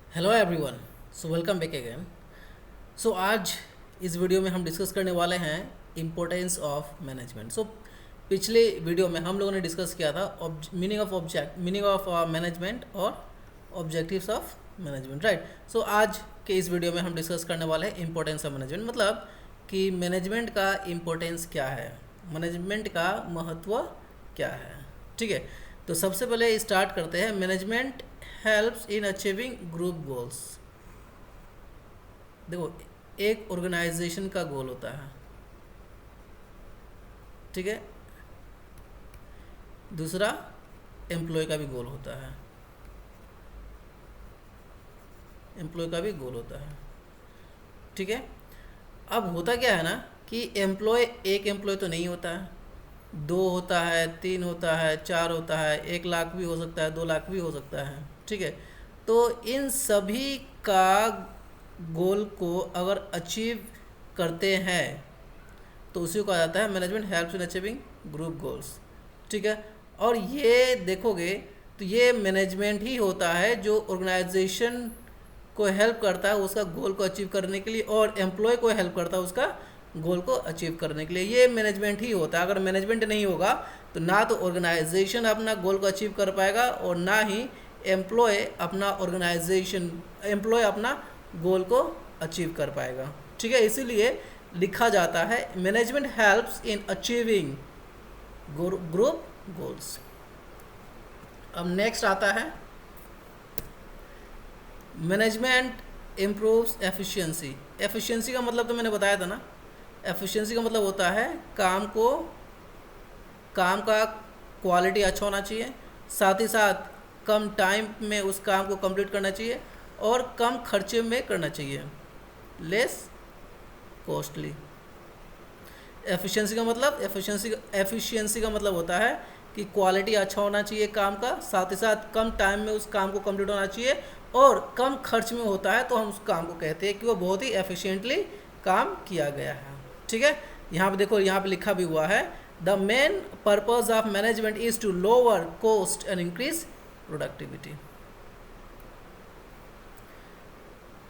Hello everyone. So welcome back again. So आज इस video में हम डिस्कस करने वाले हैं इम्पोर्टेंस ऑफ मैनेजमेंट। सो पिछले वीडियो में हम लोगों ने डिस्कस किया था मीनिंग ऑफ मैनेजमेंट और ऑब्जेक्टिव्स ऑफ मैनेजमेंट, राइट। सो आज के इस वीडियो में हम डिस्कस करने वाले हैं इम्पोर्टेंस ऑफ मैनेजमेंट, मतलब कि मैनेजमेंट का इम्पोर्टेंस क्या है, मैनेजमेंट का महत्व क्या है। ठीक है, तो सबसे पहले स्टार्ट करते हैं। Management helps in achieving group goals. देखो, एक ऑर्गेनाइजेशन का गोल होता है, ठीक है। दूसरा, एम्प्लॉय का भी गोल होता है, एम्प्लॉय का भी गोल होता है, ठीक है। अब होता क्या है ना कि एम्प्लॉय एक एम्प्लॉय तो नहीं होता है, दो होता है, तीन होता है, चार होता है, 1 लाख भी हो सकता है, 2 लाख भी हो सकता है, ठीक है। तो इन सभी का गोल को अगर अचीव करते हैं तो उसी को कहा जाता है management helps in achieving group goals, ठीक है। और ये देखोगे तो ये मैनेजमेंट ही होता है जो ऑर्गेनाइजेशन को हेल्प करता है उसका गोल को अचीव करने के लिए, और एम्प्लॉय को हेल्प करता है उसका गोल को अचीव करने के लिए। ये मैनेजमेंट ही होता है। अगर मैनेजमेंट नहीं होगा तो ना तो ऑर्गेनाइजेशन अपना गोल को अचीव कर पाएगा और ना ही एम्प्लॉय अपना गोल को अचीव कर पाएगा, ठीक है। इसीलिए लिखा जाता है management helps in achieving group goals. अब नेक्स्ट आता है मैनेजमेंट इम्प्रूव्स एफिशिएंसी। एफिशिएंसी का मतलब तो मैंने बताया था ना, एफिशिएंसी का मतलब होता है काम का क्वालिटी अच्छा होना चाहिए, साथ ही साथ कम टाइम में उस काम को कंप्लीट करना चाहिए और कम खर्चे में करना चाहिए, लेस कॉस्टली। एफिशिएंसी का मतलब होता है कि क्वालिटी अच्छा होना चाहिए काम का, साथ ही साथ कम टाइम में उस काम को कंप्लीट होना चाहिए और कम खर्च में होता है, तो हम उस काम को कहते हैं कि वो बहुत ही एफिशिएंटली काम किया गया है, ठीक है। यहाँ पे देखो, यहाँ पे लिखा भी हुआ है the main purpose of management is to lower cost and increase productivity.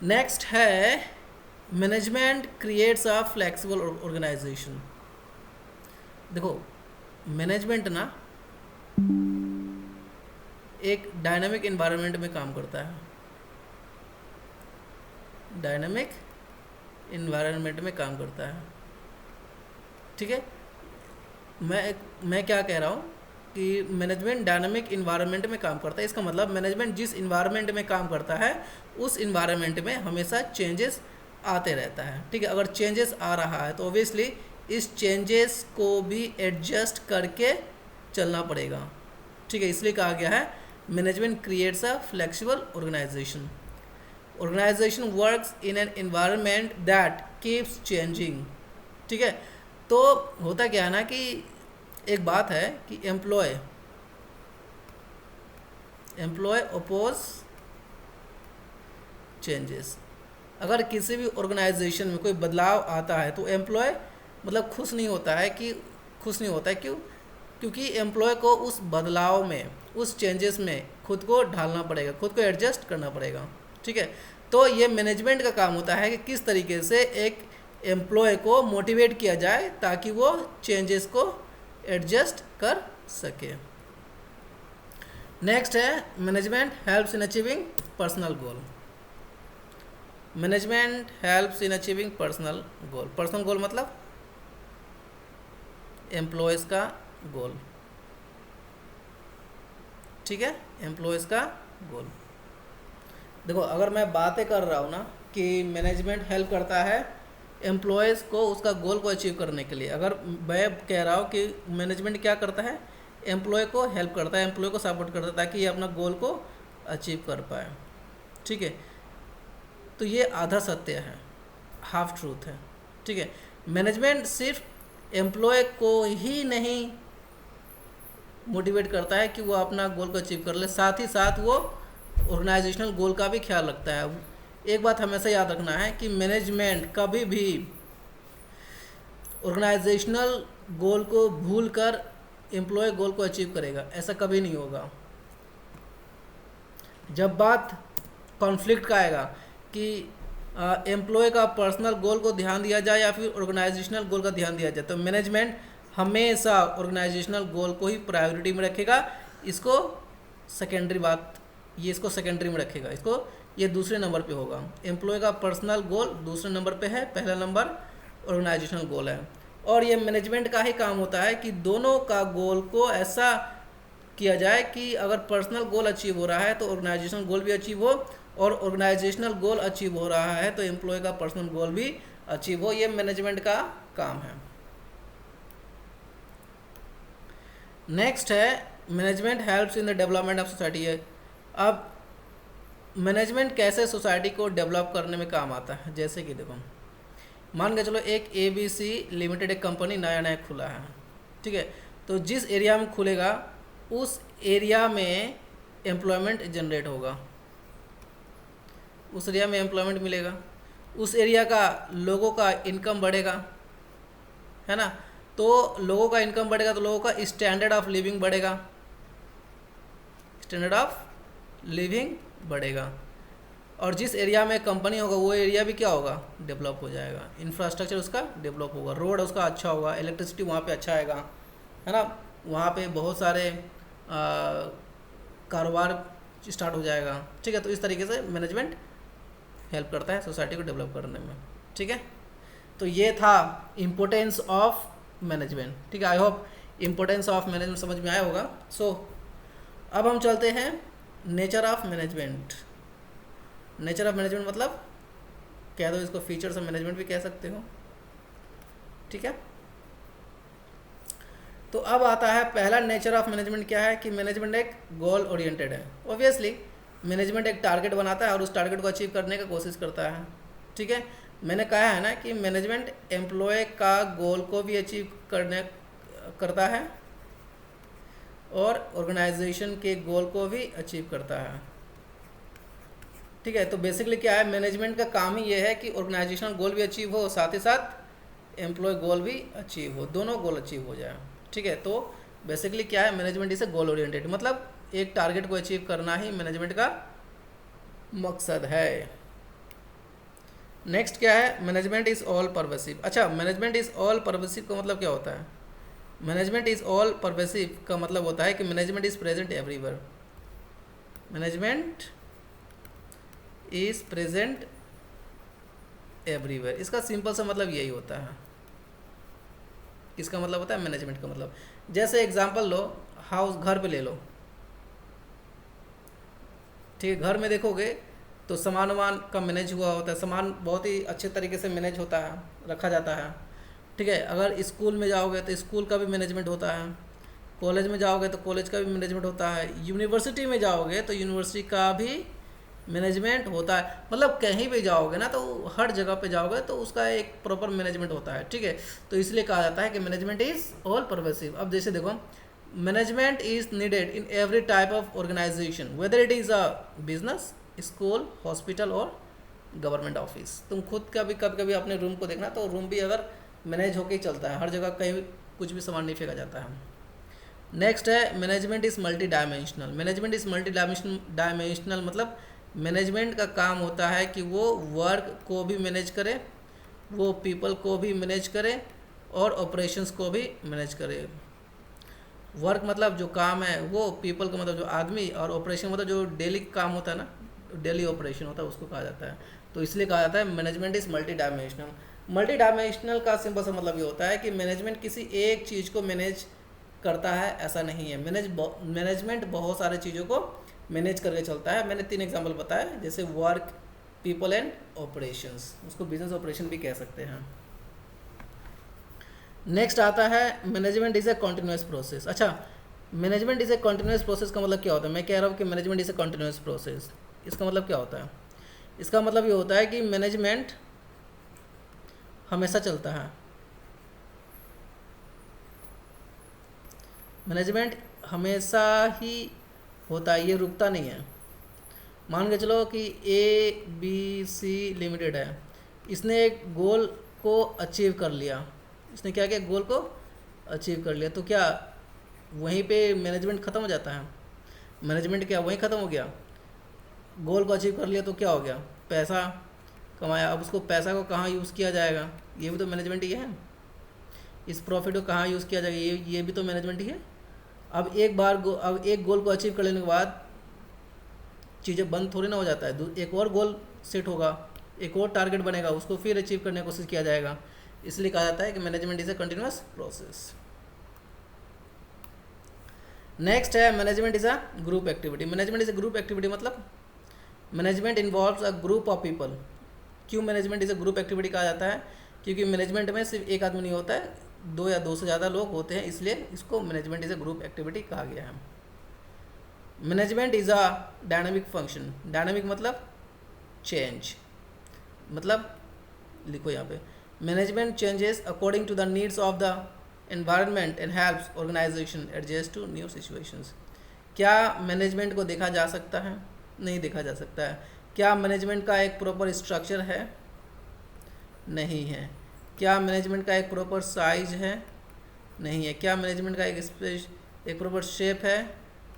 Next है management creates a flexible organisation. देखो, मैनेजमेंट ना एक डायनामिक एनवायरनमेंट में काम करता है, डायनामिक एनवायरनमेंट में काम करता है, ठीक है। मैं क्या कह रहा हूँ कि मैनेजमेंट डायनामिक इन्वायरमेंट में काम करता है। इसका मतलब मैनेजमेंट जिस इन्वायरमेंट में काम करता है उस इन्वायरमेंट में हमेशा चेंजेस आते रहता है, ठीक है। अगर चेंजेस आ रहा है तो ऑब्वियसली इस चेंजेस को भी एडजस्ट करके चलना पड़ेगा, ठीक है। इसलिए कहा गया है management creates a flexible organisation. Organisation works in an environment that keeps changing, ठीक है। तो होता क्या है ना कि एक बात है कि एम्प्लॉय अपोज चेंजेस। अगर किसी भी ऑर्गेनाइजेशन में कोई बदलाव आता है तो एम्प्लॉय मतलब खुश नहीं होता है। क्यों? क्योंकि एम्प्लॉय को उस बदलाव में, उस चेंजेस में खुद को ढालना पड़ेगा, खुद को एडजस्ट करना पड़ेगा, ठीक है। तो ये मैनेजमेंट का काम होता है कि किस तरीके से एक एम्प्लॉय को मोटिवेट किया जाए ताकि वो चेंजेस को एडजस्ट कर सके। नेक्स्ट है management helps in achieving personal goal. Management helps in achieving personal goal. Personal goal मतलब एम्प्लॉयज़ का गोल, ठीक है, एम्प्लॉयज़ का गोल। देखो, अगर मैं बातें कर रहा हूँ ना कि मैनेजमेंट हेल्प करता है एम्प्लॉयज़ को उसका गोल को अचीव करने के लिए, अगर मैं कह रहा हूँ कि मैनेजमेंट क्या करता है, एम्प्लॉय को हेल्प करता है, एम्प्लॉय को सपोर्ट करता है ताकि ये अपना गोल को अचीव कर पाए, ठीक है। तो ये आधा सत्य है, हाफ ट्रूथ है, ठीक है। मैनेजमेंट सिर्फ एम्प्लॉय को ही नहीं मोटिवेट करता है कि वो अपना गोल को अचीव कर ले, साथ ही साथ वो ऑर्गेनाइजेशनल गोल का भी ख्याल रखता है। एक बात हमेशा याद रखना है कि मैनेजमेंट कभी भी ऑर्गेनाइजेशनल गोल को भूलकर एम्प्लॉय गोल को अचीव करेगा, ऐसा कभी नहीं होगा। जब बात कॉन्फ्लिक्ट का आएगा कि एम्प्लॉय का पर्सनल गोल को ध्यान दिया जाए या फिर ऑर्गेनाइजेशनल गोल का ध्यान दिया जाए, तो मैनेजमेंट हमेशा ऑर्गेनाइजेशनल गोल को ही प्रायोरिटी में रखेगा। इसको सेकेंडरी बात, ये इसको सेकेंडरी में रखेगा, इसको ये दूसरे नंबर पे होगा। एम्प्लॉय का पर्सनल गोल दूसरे नंबर पे है, पहला नंबर ऑर्गेनाइजेशनल गोल है। और ये मैनेजमेंट का ही काम होता है कि दोनों का गोल को ऐसा किया जाए कि अगर पर्सनल गोल अचीव हो रहा है तो ऑर्गेनाइजेशनल गोल भी अचीव हो, और ऑर्गेनाइजेशनल गोल अचीव हो रहा है तो एम्प्लॉय का पर्सनल गोल भी अचीव हो। ये मैनेजमेंट का काम है। नेक्स्ट है management helps in the development of society. अब मैनेजमेंट कैसे सोसाइटी को डेवलप करने में काम आता है, जैसे कि देखो मान के चलो एक ABC लिमिटेड एक कंपनी नया नया खुला है, ठीक है, तो जिस एरिया में खुलेगा उस एरिया में एम्प्लॉयमेंट जनरेट होगा, उस एरिया में एम्प्लॉयमेंट मिलेगा, उस एरिया का लोगों का इनकम बढ़ेगा, है ना। तो लोगों का इनकम बढ़ेगा तो लोगों का स्टैंडर्ड ऑफ लिविंग बढ़ेगा, स्टैंडर्ड ऑफ लिविंग बढ़ेगा। और जिस एरिया में कंपनी होगा वो एरिया भी क्या होगा, डेवलप हो जाएगा, इंफ्रास्ट्रक्चर उसका डेवलप होगा, रोड उसका अच्छा होगा, इलेक्ट्रिसिटी वहाँ पे अच्छा आएगा, है ना, वहाँ पे बहुत सारे कारोबार स्टार्ट हो जाएगा, ठीक है। तो इस तरीके से मैनेजमेंट हेल्प करता है सोसाइटी को डेवलप करने में, ठीक है। तो ये था इम्पोर्टेंस ऑफ मैनेजमेंट, ठीक है। I hope importance of management समझ में आया होगा। सो अब हम चलते हैं nature of management. Nature of management मतलब कह दो इसको फीचर्स ऑफ मैनेजमेंट भी कह सकते हो, ठीक है। तो अब आता है पहला नेचर ऑफ मैनेजमेंट क्या है कि मैनेजमेंट एक गोल ओरिएंटेड है। ऑब्वियसली मैनेजमेंट एक टारगेट बनाता है और उस टारगेट को अचीव करने की कोशिश करता है, ठीक है। मैंने कहा है ना कि मैनेजमेंट एम्प्लॉय का गोल को भी अचीव करता है और ऑर्गेनाइजेशन के गोल को भी अचीव करता है, ठीक है। तो बेसिकली क्या है, मैनेजमेंट का काम ही ये है कि ऑर्गेनाइजेशनल गोल भी अचीव हो, साथ ही साथ एम्प्लॉय गोल भी अचीव हो, दोनों गोल अचीव हो जाए, ठीक है। तो बेसिकली क्या है, मैनेजमेंट इसे गोल ओरिएंटेड, मतलब एक टारगेट को अचीव करना ही मैनेजमेंट का मकसद है। नेक्स्ट क्या है, मैनेजमेंट इज़ ऑल परवेसिव। अच्छा, मैनेजमेंट इज़ ऑल परवेसिव का मतलब क्या होता है? मैनेजमेंट इज़ ऑल परवेसिव का मतलब होता है कि management is present everywhere. Management is present everywhere, इसका सिंपल सा मतलब यही होता है। इसका मतलब होता है मैनेजमेंट का मतलब, जैसे एग्जांपल लो, हाउस, घर पे ले लो, ठीक है। घर में देखोगे तो सामान वामान का मैनेज हुआ होता है, सामान बहुत ही अच्छे तरीके से मैनेज होता है, रखा जाता है, ठीक है। अगर स्कूल में जाओगे तो स्कूल का भी मैनेजमेंट होता है, कॉलेज में जाओगे तो कॉलेज का भी मैनेजमेंट होता है, यूनिवर्सिटी में जाओगे तो यूनिवर्सिटी का भी मैनेजमेंट होता है। मतलब कहीं भी जाओगे ना तो हर जगह पे जाओगे तो उसका एक प्रॉपर मैनेजमेंट होता है, ठीक है। तो इसलिए कहा जाता है कि मैनेजमेंट इज़ ऑल परवेसिव। अब जैसे देखो, management is needed in every type of organisation, whether it is a business, school, hospital और गवर्नमेंट ऑफिस। तुम खुद का भी कभी कभी अपने रूम को देखना, तो रूम भी अगर मैनेज होकर ही चलता है, हर जगह कहीं कुछ भी सामान नहीं फेंका जाता है। नेक्स्ट है management is multi dimensional. Management is multi dimensional मतलब मैनेजमेंट का काम होता है कि वो वर्क को भी मैनेज करे, वो पीपल को भी मैनेज करे और ऑपरेशंस को भी मैनेज करे। वर्क मतलब जो काम है वो, पीपल का मतलब जो आदमी, और ऑपरेशन मतलब जो डेली काम होता है ना, डेली ऑपरेशन होता है, उसको कहा जाता है। तो इसलिए कहा जाता है management is multi dimensional. Multi dimensional का सिंपल सा मतलब ये होता है कि मैनेजमेंट किसी एक चीज़ को मैनेज करता है, ऐसा नहीं है। मैनेजमेंट बहुत सारे चीज़ों को मैनेज करके चलता है। मैंने 3 एग्जांपल बताया, जैसे वर्क, पीपल एंड ऑपरेशंस, उसको बिजनेस ऑपरेशन भी कह सकते हैं। नेक्स्ट आता है management is a continuous process. अच्छा, management is a continuous process का मतलब क्या होता है? मैं कह रहा हूँ कि management is a continuous process, इसका मतलब क्या होता है? इसका मतलब ये होता है कि मैनेजमेंट हमेशा चलता है, मैनेजमेंट हमेशा ही होता है, ये रुकता नहीं है। मान के चलो कि ABC लिमिटेड है, इसने एक गोल को अचीव कर लिया, इसने क्या किया, गोल को अचीव कर लिया, तो क्या वहीं पे मैनेजमेंट ख़त्म हो जाता है? मैनेजमेंट क्या वहीं ख़त्म हो गया? गोल को अचीव कर लिया तो क्या हो गया, पैसा कमाया। अब उसको पैसा को कहाँ यूज़ किया जाएगा, ये भी तो मैनेजमेंट ही है। इस प्रॉफिट को कहाँ यूज़ किया जाएगा, ये भी तो मैनेजमेंट ही है। अब अब एक गोल को अचीव कर लेने के बाद चीज़ें बंद थोड़ी ना हो जाता है, एक और गोल सेट होगा, एक और टारगेट बनेगा, उसको फिर अचीव करने की कोशिश किया जाएगा। इसलिए कहा जाता है कि management is a continuous process. Next है management is a group activity. Management is a group activity मतलब management involves a group of people. क्यों management is a group activity कहा जाता है, क्योंकि मैनेजमेंट में सिर्फ एक आदमी नहीं होता है, 2 या 2 से ज़्यादा लोग होते हैं, इसलिए इसको management is a group activity कहा गया है। Management is a dynamic function. Dynamic मतलब चेंज, मतलब लिखो यहाँ पे, management changes according to the needs of the environment and helps organisation adjust to new situations. क्या मैनेजमेंट को देखा जा सकता है, नहीं देखा जा सकता है। क्या मैनेजमेंट का एक प्रॉपर स्ट्रक्चर है, नहीं है। क्या मैनेजमेंट का एक प्रॉपर साइज है, नहीं है। क्या मैनेजमेंट का एक प्रॉपर शेप है,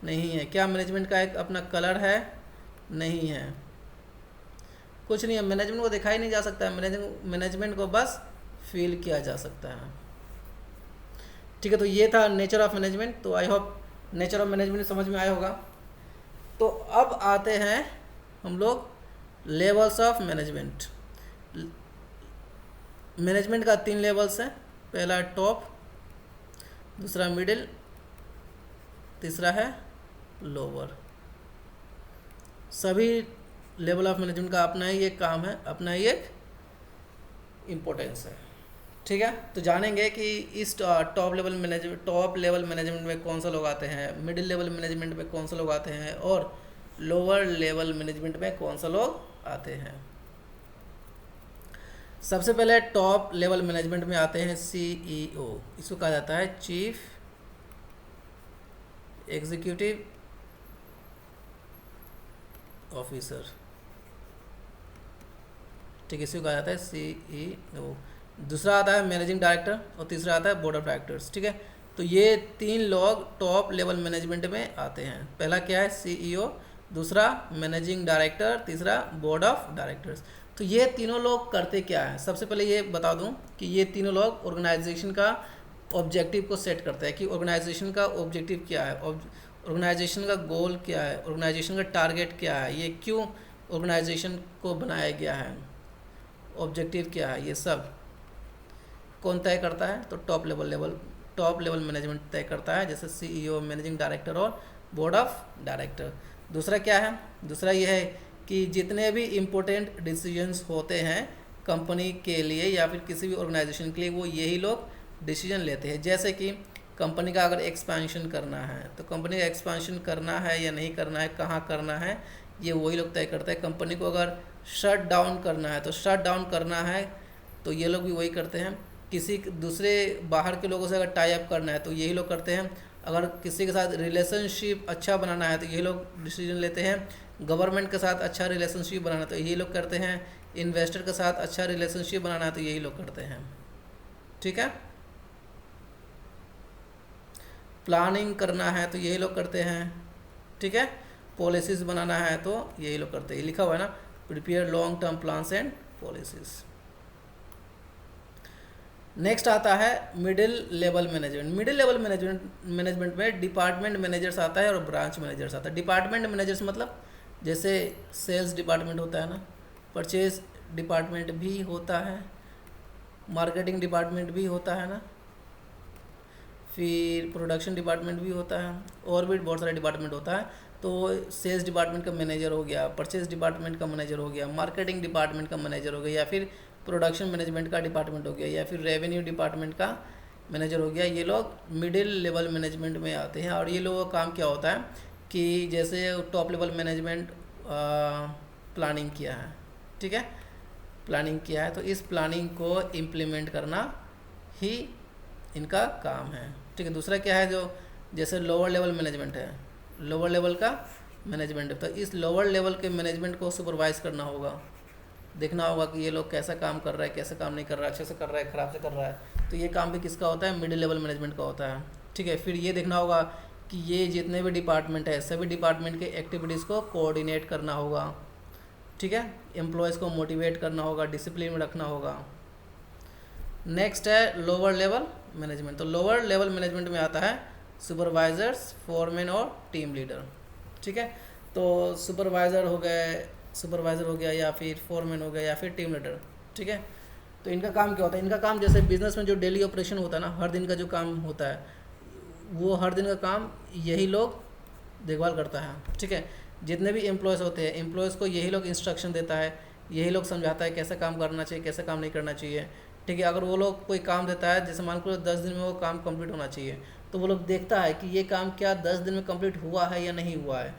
नहीं है। क्या मैनेजमेंट का एक अपना कलर है, नहीं है। कुछ नहीं है, मैनेजमेंट को देखा ही नहीं जा सकता है, मैनेजमेंट को बस फील किया जा सकता है। ठीक है, तो ये था नेचर ऑफ मैनेजमेंट। तो I hope nature of management समझ में आया होगा। तो अब आते हैं हम लोग लेवल्स ऑफ मैनेजमेंट। मैनेजमेंट का 3 लेवल्स हैं, पहला है टॉप, दूसरा मिडिल, तीसरा है लोअर। सभी लेवल ऑफ मैनेजमेंट का अपना ही एक काम है, अपना ही एक इम्पोर्टेंस है। ठीक है, तो जानेंगे कि इस टॉप लेवल मैनेजमेंट में कौन सा लोग आते हैं, मिडिल लेवल मैनेजमेंट में कौन सा लोग आते हैं, और लोअर लेवल मैनेजमेंट में कौन सा लोग आते हैं। सबसे पहले टॉप लेवल मैनेजमेंट में आते हैं CEO। इसको कहा जाता है चीफ एग्जीक्यूटिव ऑफिसर। ठीक है, इसको कहा जाता है CEO। दूसरा आता है मैनेजिंग डायरेक्टर और तीसरा आता है बोर्ड ऑफ डायरेक्टर्स। ठीक है, तो ये 3 लोग टॉप लेवल मैनेजमेंट में आते हैं। पहला क्या है, CEO, दूसरा मैनेजिंग डायरेक्टर, तीसरा बोर्ड ऑफ डायरेक्टर्स। तो ये तीनों लोग करते क्या है, सबसे पहले ये बता दूं कि ये तीनों लोग ऑर्गेनाइजेशन का ऑब्जेक्टिव को सेट करते हैं कि ऑर्गेनाइजेशन का ऑब्जेक्टिव क्या है, ऑर्गेनाइजेशन का गोल क्या है, ऑर्गेनाइजेशन का टारगेट क्या है, ये क्यों ऑर्गेनाइजेशन को बनाया गया है, ऑब्जेक्टिव क्या है, ये सब कौन तय करता है। तो टॉप लेवल मैनेजमेंट तय करता है, जैसे CEO, मैनेजिंग डायरेक्टर और बोर्ड ऑफ डायरेक्टर। दूसरा क्या है, दूसरा ये है कि जितने भी इम्पोर्टेंट डिसीजंस होते हैं कंपनी के लिए या फिर किसी भी ऑर्गेनाइजेशन के लिए, वो यही लोग डिसीजन लेते हैं। जैसे कि कंपनी का अगर एक्सपेंशन करना है तो कंपनी का एक्सपेंशन करना है या नहीं करना है, कहाँ करना है, ये वही लोग तय करते हैं। कंपनी को अगर शट डाउन करना है तो शट डाउन करना है तो ये लोग भी वही करते हैं। किसी दूसरे बाहर के लोगों से अगर टाई अप करना है तो यही लोग करते हैं। अगर किसी के साथ रिलेशनशिप अच्छा बनाना है तो यही लोग डिसीजन लेते हैं। गवर्नमेंट के साथ अच्छा रिलेशनशिप बनाना तो यही लोग करते हैं। इन्वेस्टर के साथ अच्छा रिलेशनशिप बनाना है तो यही लोग करते हैं। ठीक है, प्लानिंग करना है तो यही लोग करते हैं। ठीक है, पॉलिसीज़ बनाना है तो यही लोग करते हैं। लिखा हुआ है ना, prepare long term plans and policies. Next आता है middle level management. Middle level management में डिपार्टमेंट मैनेजर्स आता है और ब्रांच मैनेजर्स आता है। डिपार्टमेंट मैनेजर्स मतलब जैसे सेल्स डिपार्टमेंट होता है ना, परचेज डिपार्टमेंट भी होता है, मार्केटिंग डिपार्टमेंट भी होता है ना, फिर प्रोडक्शन डिपार्टमेंट भी होता है, और भी बहुत सारे डिपार्टमेंट होता है। तो सेल्स डिपार्टमेंट का मैनेजर हो गया, परचेज डिपार्टमेंट का मैनेजर हो गया, मार्केटिंग डिपार्टमेंट का मैनेजर हो गया, या फिर प्रोडक्शन मैनेजमेंट का डिपार्टमेंट हो गया, या फिर रेवेन्यू डिपार्टमेंट का मैनेजर हो गया। ये लोग मिडिल लेवल मैनेजमेंट में आते हैं। और ये लोगों का काम क्या होता है कि जैसे टॉप लेवल मैनेजमेंट प्लानिंग किया है, ठीक है, प्लानिंग किया है, तो इस प्लानिंग को इम्प्लीमेंट करना ही इनका काम है। ठीक है, दूसरा क्या है, जो जैसे लोअर लेवल मैनेजमेंट है, लोअर लेवल का मैनेजमेंट है, तो इस लोअर लेवल के मैनेजमेंट को सुपरवाइज करना होगा, देखना होगा कि ये लोग कैसा काम कर रहा है, कैसा काम नहीं कर रहा है, अच्छे से कर रहा है, ख़राब से कर रहा है। तो ये काम भी किसका होता है, मिडिल लेवल मैनेजमेंट का होता है। ठीक है, फिर ये देखना होगा कि ये जितने भी डिपार्टमेंट है सभी डिपार्टमेंट के एक्टिविटीज़ को कोऑर्डिनेट करना होगा, ठीक है। एम्प्लॉयज़ को मोटिवेट करना होगा, डिसिप्लिन में रखना होगा। नेक्स्ट है लोअर लेवल मैनेजमेंट। तो लोअर लेवल मैनेजमेंट में आता है सुपरवाइजर्स, फोरमैन और टीम लीडर, ठीक है। तो सुपरवाइज़र हो गया या फिर फोरमैन हो गया या फिर टीम लीडर, ठीक है। तो इनका काम क्या होता है? इनका काम जैसे बिजनेस में जो डेली ऑपरेशन होता है ना, हर दिन का जो काम होता है, वो हर दिन का काम यही लोग देखभाल करता है, ठीक है। जितने भी एम्प्लॉयज़ होते हैं, एम्प्लॉयज़ को यही लोग इंस्ट्रक्शन देता है, यही लोग समझाता है कैसा काम करना चाहिए, कैसा काम नहीं करना चाहिए, ठीक है। अगर वो लोग कोई काम देता है, जैसे मान लो 10 दिन में वो काम कंप्लीट होना चाहिए, तो वो लोग देखता है कि ये काम क्या 10 दिन में कंप्लीट हुआ है या नहीं हुआ है,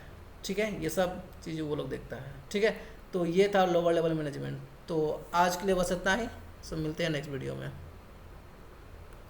ठीक है। ये सब चीज़ें वो लोग देखता है, ठीक है। तो ये था लोअर लेवल मैनेजमेंट। तो आज के लिए बस इतना ही, सब मिलते हैं नेक्स्ट वीडियो में।